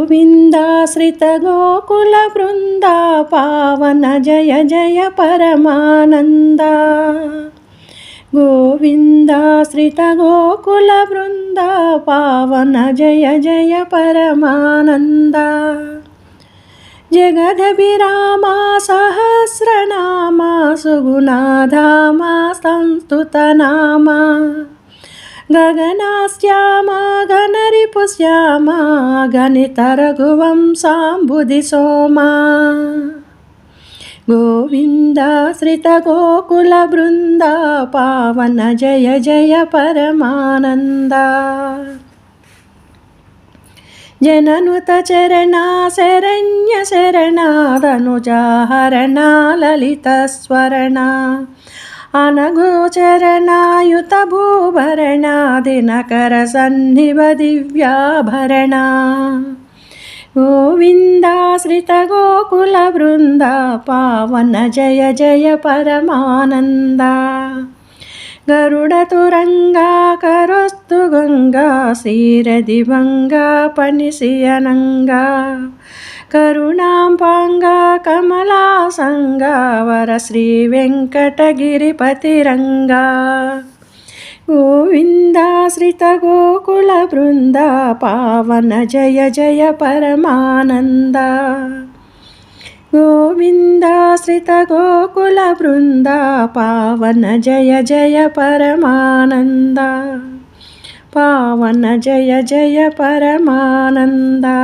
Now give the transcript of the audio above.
गोविन्दाश्रित गोकुलवृन्दा पावन जय जय परमानन्दा गोविन्दाश्रित गोकुलवृन्दा पावन जय जय परमानन्दा जगदभिरामा सहस्रनामा सुगुणाधामा संस्तुतनामा गगनाश्यामा गणरिपुश्यामा गणितरघुवंशाम्बुधिसोमा गोविन्दाश्रित गोकुलवृन्दा पावन जय जय परमानन्दा जननुत चरणा शरण्य शरणा धनुजाहरणा ललितस्वरणा अनगोचरणायुत भूभरणा दिनकर सन्निभ दिव्याभरणा गोविन्दाश्रित गोकुलवृन्दा पावन जय जय परमानन्दा गरुडतुरङ्गा करोस्तु गङ्गा क्षीरदिभङ्गा पनिशियनङ्गा करुणाम्पाङ्गा कमलासङ्गा वर श्रीवेङ्कटगिरिपतिरङ्गा गोविन्दाश्रित गोकुलवृन्दा पावन जय जय परमानन्दा गोविन्दाश्रित गोकुलवृन्दा पावन जय जय परमानन्दा पावन जय जय परमानन्दा।